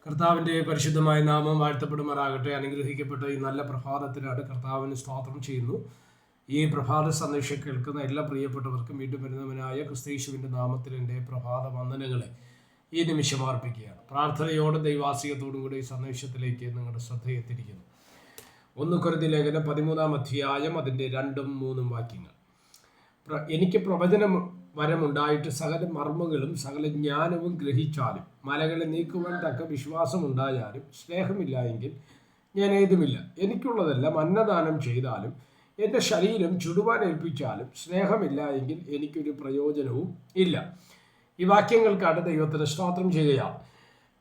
കർത്താവിൻ്റെ പരിശുദ്ധമായ നാമം വാഴ്ത്തപ്പെടുമാറാകട്ടെ. അനുഗ്രഹിക്കപ്പെട്ട ഈ നല്ല പ്രഭാതത്തിനാണ് കർത്താവിന് സ്തോത്രം ചെയ്യുന്നു. ഈ പ്രഭാത സന്ദേശം കേൾക്കുന്ന എല്ലാ പ്രിയപ്പെട്ടവർക്കും വീണ്ടും വരുന്നവനായ ക്രിസ്തയേശുവിൻ്റെ നാമത്തിൽ എൻ്റെ പ്രഭാത വന്ദനങ്ങളെ ഈ നിമിഷം അർപ്പിക്കുകയാണ്. പ്രാർത്ഥനയോടെ ദൈവാസികത്തോടും കൂടി ഈ സന്ദേശത്തിലേക്ക് നിങ്ങളുടെ ശ്രദ്ധയെത്തിരിക്കുന്നു. 1 കൊരിന്ത്യർ ലേഖനം 13-ാം അധ്യായം അതിൻ്റെ 2-3 വാക്യങ്ങൾ. എനിക്ക് പ്രവചന വരമുണ്ടായിട്ട് സകല മർമ്മങ്ങളും സകല ജ്ഞാനവും ഗ്രഹിച്ചാലും മലകളെ നീക്കുവാൻ തക്ക വിശ്വാസമുണ്ടായാലും സ്നേഹമില്ല എങ്കിൽ ഞാൻ ഏതുമില്ല. എനിക്കുള്ളതെല്ലാം അന്നദാനം ചെയ്താലും എൻ്റെ ശരീരം ചുടുവാൻ ഏൽപ്പിച്ചാലും സ്നേഹമില്ല എങ്കിൽ എനിക്കൊരു പ്രയോജനവും ഇല്ല. ഈ വാക്യങ്ങൾക്കാണ് ദൈവത്തിന് സ്തോത്രം ചെയ്യുകയാണ്.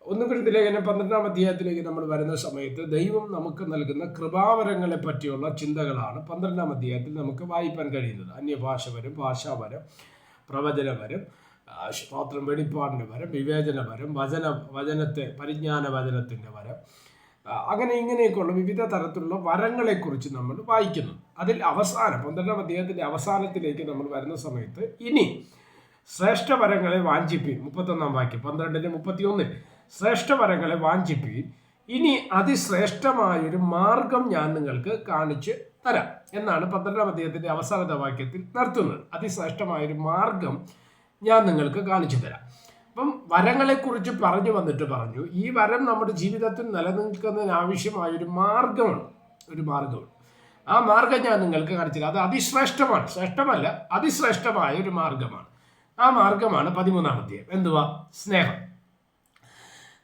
1 കൊരിന്ത്യർ ലേഖനം 12-ാം അധ്യായത്തിലേക്ക് നമ്മൾ വരുന്ന സമയത്ത് ദൈവം നമുക്ക് നൽകുന്ന കൃപാവരങ്ങളെ പറ്റിയുള്ള ചിന്തകളാണ് 12-ാം അധ്യായത്തിൽ നമുക്ക് വായിപ്പാൻ കഴിയുന്നത്. അന്യഭാഷവരം, ഭാഷാവരം, പ്രവചനവരം, സ്തോത്രം, വെളിപ്പാടിൻ്റെ വരം, വിവേചനവരം, പരിജ്ഞാന വചനത്തിൻ്റെ വരം, അങ്ങനെ ഇങ്ങനെയൊക്കെയുള്ള വിവിധ തരത്തിലുള്ള വരങ്ങളെക്കുറിച്ച് നമ്മൾ വായിക്കുന്നു. അതിൽ അവസാനം 12-ാം അധ്യായത്തിൻ്റെ അവസാനത്തിലേക്ക് നമ്മൾ വരുന്ന സമയത്ത് ഇനി ശ്രേഷ്ഠവരങ്ങളെ വാഞ്ചിപ്പീൻ, 31-ാം വാക്യം, 12-31, ശ്രേഷ്ഠവരങ്ങളെ വാഞ്ചിപ്പീൻ, ഇനി അതിശ്രേഷ്ഠമായൊരു മാർഗം ഞാൻ നിങ്ങൾക്ക് കാണിച്ച് തരാം എന്നാണ് 12-ാം അധ്യായത്തിൻ്റെ അവസാനത്തെ വാക്യത്തിൽ നിർത്തുന്നത്. അതിശ്രേഷ്ഠമായൊരു മാർഗം ഞാൻ നിങ്ങൾക്ക് കാണിച്ചു തരാം. അപ്പം വരങ്ങളെക്കുറിച്ച് പറഞ്ഞു ഈ വരം നമ്മുടെ ജീവിതത്തിൽ നിലനിൽക്കുന്നതിന് ആവശ്യമായൊരു മാർഗമാണ്. ആ മാർഗം ഞാൻ നിങ്ങൾക്ക് കാണിച്ചു തരാം. അത് അതിശ്രേഷ്ഠമാണ്, ശ്രേഷ്ഠമല്ല, അതിശ്രേഷ്ഠമായ ഒരു മാർഗമാണ്. ആ മാർഗമാണ് 13-ാം അധ്യായം. എന്തുവാ? സ്നേഹം.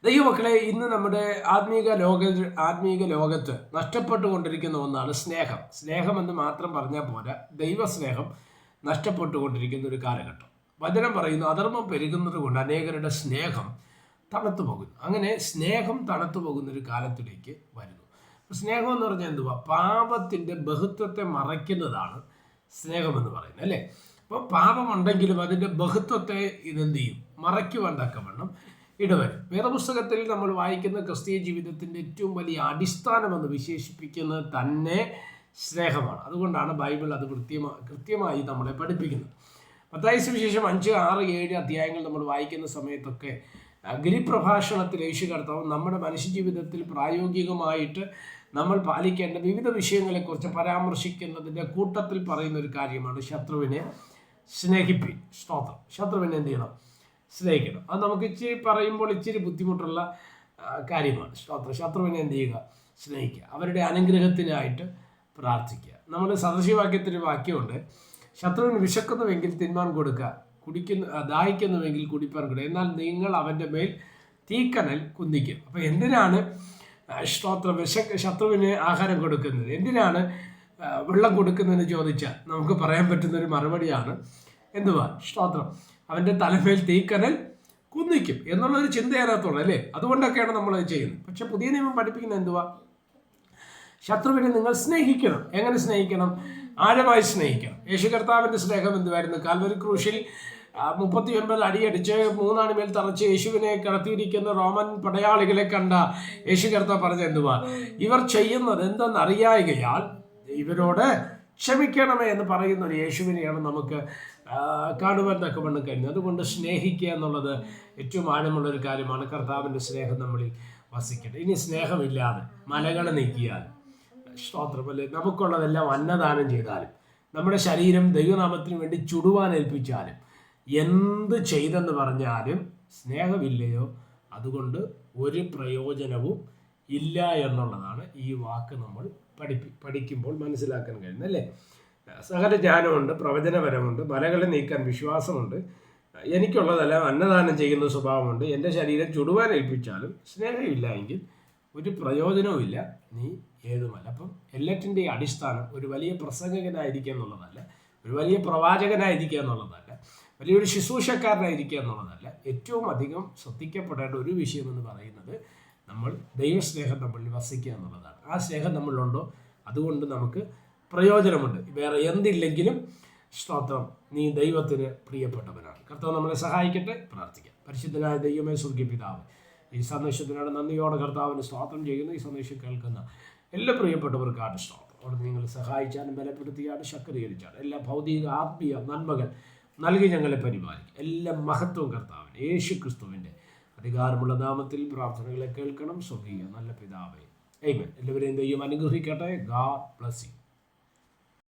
ദൈവമക്കളെ, ഇന്ന് നമ്മുടെ ആത്മീക ലോകത്ത് നഷ്ടപ്പെട്ടുകൊണ്ടിരിക്കുന്ന ഒന്നാണ് സ്നേഹം. സ്നേഹമെന്ന് മാത്രം പറഞ്ഞാൽ പോരാ, ദൈവസ്നേഹം നഷ്ടപ്പെട്ടുകൊണ്ടിരിക്കുന്ന ഒരു കാലഘട്ടം. വചനം പറയുന്നു, അധർമ്മം പെരുകുന്നത് കൊണ്ട് അനേകരുടെ സ്നേഹം തണുത്തു പോകുന്നു. അങ്ങനെ സ്നേഹം തണുത്തു പോകുന്നൊരു കാലത്തിലേക്ക് വരുന്നു. സ്നേഹം എന്ന് പറഞ്ഞാൽ എന്തുവാ? പാപത്തിൻ്റെ ബഹുത്വത്തെ മറയ്ക്കുന്നതാണ് സ്നേഹമെന്ന് പറയുന്നത്, അല്ലേ? അപ്പോൾ പാപമുണ്ടെങ്കിലും അതിൻ്റെ ബഹുത്വത്തെ ഇതെന്ത് ചെയ്യും? മറയ്ക്കുവാൻ തക്കവണ്ണം ഇടവരും. വേദപുസ്തകത്തിൽ നമ്മൾ വായിക്കുന്ന ക്രിസ്തീയ ജീവിതത്തിൻ്റെ ഏറ്റവും വലിയ അടിസ്ഥാനമെന്ന് വിശേഷിപ്പിക്കുന്നത് തന്നെ സ്നേഹമാണ്. അതുകൊണ്ടാണ് ബൈബിൾ അത് കൃത്യമായി നമ്മളെ പഠിപ്പിക്കുന്നത്. മത്തായി സുവിശേഷം 5, 6, 7 അധ്യായങ്ങൾ നമ്മൾ വായിക്കുന്ന സമയത്തൊക്കെ ഗിരിപ്രഭാഷണത്തിൽ യേശു കർത്താവ് നമ്മുടെ മനുഷ്യജീവിതത്തിൽ പ്രായോഗികമായിട്ട് നമ്മൾ പാലിക്കേണ്ട വിവിധ വിഷയങ്ങളെക്കുറിച്ച് പരാമർശിക്കുന്നതിൻ്റെ കൂട്ടത്തിൽ പറയുന്ന ഒരു കാര്യമാണ് ശത്രുവിനെ സ്നേഹിപ്പിൻ. സ്തോത്രം. ശത്രുവിനെ എന്ത് ചെയ്യണം? സ്നേഹിക്കണം. അത് നമുക്ക് പറയുമ്പോൾ ഇച്ചിരി ബുദ്ധിമുട്ടുള്ള കാര്യമാണ്. ശത്രുവിനെ എന്ത് ചെയ്യുക? സ്നേഹിക്കുക. അവരുടെ അനുഗ്രഹത്തിനായിട്ട് പ്രാർത്ഥിക്കുക. നമ്മൾ സദൃശവാക്യത്തിൻ്റെ വാക്യമുണ്ട്, ശത്രുവിന് വിശക്കുന്നുവെങ്കിൽ തിന്മാൻ കൊടുക്കുക, ദാഹിക്കുന്നുവെങ്കിൽ കുടിപ്പാൻ കൊടുക്കുക, എന്നാൽ നിങ്ങൾ അവൻ്റെ മേൽ തീക്കനൽ കുന്നിക്കും. അപ്പോൾ എന്തിനാണ് ശത്രുവിന് ആഹാരം കൊടുക്കുന്നത്, എന്തിനാണ് വെള്ളം കൊടുക്കുന്നതെന്ന് ചോദിച്ചാൽ നമുക്ക് പറയാൻ പറ്റുന്നൊരു മറുപടിയാണ് എന്തുവാ? അവൻ്റെ തലമേൽ തീക്കനൽ കുന്നിക്കും എന്നുള്ളൊരു ചിന്തയാകത്തുള്ളൂ, അല്ലേ? അതുകൊണ്ടൊക്കെയാണ് നമ്മളത് ചെയ്യുന്നത്. പക്ഷെ പുതിയ നിയമം പഠിപ്പിക്കുന്നത് എന്തുവാ? ശത്രുവിനെ നിങ്ങൾ സ്നേഹിക്കണം. എങ്ങനെ സ്നേഹിക്കണം? ആഴമായി സ്നേഹിക്കണം. യേശു കർത്താവിൻ്റെ സ്നേഹം എന്തുവായിരുന്നു? കാൽവരി ക്രൂശിൽ 39 അടിയടിച്ച് 3 ആണിമേൽ തറച്ച് യേശുവിനെ കിടത്തിയിരിക്കുന്ന റോമൻ പടയാളികളെ കണ്ട യേശു കർത്താവ് പറഞ്ഞ എന്തുവാ? ഇവർ ചെയ്യുന്നത് എന്തെന്നറിയായികയാൽ ഇവരോട് ക്ഷമിക്കണമേ എന്ന് പറയുന്ന ഒരു യേശുവിനെയാണ് നമുക്ക് കാണുവാൻ തക്കവണ്ണം കഴിയുന്നത്. അതുകൊണ്ട് സ്നേഹിക്കുക എന്നുള്ളത് ഏറ്റവും ആഴമുള്ളൊരു കാര്യമാണ്. കർത്താവിൻ്റെ സ്നേഹം നമ്മളിൽ വസിക്കട്ടെ. ഇനി സ്നേഹമില്ലാതെ മലകളെ നീക്കിയാലും സ്തോത്രമല്ലേ, നമുക്കുള്ളതെല്ലാം അന്നദാനം ചെയ്താലും നമ്മുടെ ശരീരം ദൈവനാമത്തിന് വേണ്ടി ചുടുവാൻ ഏൽപ്പിച്ചാലും എന്ത് ചെയ്തെന്ന് പറഞ്ഞാലും സ്നേഹമില്ലയോ അതുകൊണ്ട് ഒരു പ്രയോജനവും ഇല്ല എന്നുള്ളതാണ് ഈ വാക്ക് നമ്മൾ പഠിക്കുമ്പോൾ മനസ്സിലാക്കാൻ കഴിയുന്നത്, അല്ലേ? സകല ജ്ഞാനമുണ്ട്, പ്രവചനപരമുണ്ട്, മലകളെ നീക്കാൻ വിശ്വാസമുണ്ട്, എനിക്കുള്ളതെല്ലാം അന്നദാനം ചെയ്യുന്ന സ്വഭാവമുണ്ട്, എൻ്റെ ശരീരം ചുടുവാൻ ഏൽപ്പിച്ചാലും സ്നേഹമില്ല എങ്കിൽ ഒരു പ്രയോജനവും ഇല്ല, നീ ഏതുമല്ല. അപ്പം എല്ലാറ്റിൻ്റെയും അടിസ്ഥാനം ഒരു വലിയ പ്രസംഗകനായിരിക്കുക എന്നുള്ളതല്ല, ഒരു വലിയ പ്രവാചകനായിരിക്കുക എന്നുള്ളതല്ല, വലിയൊരു ശുശ്രൂഷക്കാരനായിരിക്കുക എന്നുള്ളതല്ല. ഏറ്റവും അധികം ശ്രദ്ധിക്കപ്പെടേണ്ട ഒരു വിഷയമെന്ന് പറയുന്നത് നമ്മൾ ദൈവസ്നേഹം നമ്മളിൽ വസിക്കുക എന്നുള്ളതാണ്. ആ സ്നേഹം നമ്മളിലുണ്ടോ? അതുകൊണ്ട് നമുക്ക് പ്രയോജനമുണ്ട്. വേറെ എന്തില്ലെങ്കിലും സ്തോത്രം, നീ ദൈവത്തിന് പ്രിയപ്പെട്ടവനാണ്. കർത്താവ് നമ്മളെ സഹായിക്കട്ടെ. പ്രാർത്ഥിക്കാം. പരിശുദ്ധനായ ദൈവമേ, സ്വർഗ്ഗീയ പിതാവേ, ഈ സന്ദേശത്തിനാണ് നന്ദിയോടെ കർത്താവിന് സ്തോത്രം ചെയ്യുന്നു. ഈ സന്ദേശം കേൾക്കുന്ന എല്ലാ പ്രിയപ്പെട്ടവർക്കാണ് സ്തോത്രം. അവിടെ നിങ്ങൾ സഹായിച്ചാലും ബലപ്പെടുത്തിയാണ് ശക്തീകരിച്ചാണ് എല്ലാ ഭൗതിക ആത്മീയ നന്മകൾ നൽകി ഞങ്ങളെ പരിപാലിക്കും. എല്ലാ മഹത്വവും കർത്താവിന് യേശു ക്രിസ്തുവിൻ്റെ അധികാരമുള്ള നാമത്തിൽ പ്രാർത്ഥനകളെ കേൾക്കണം. സ്വർഗീയ നല്ല പിതാവേ, ആമേൻ. എല്ലാവരെയും ദൈവം അനുഗ്രഹിക്കട്ടെ. God bless you.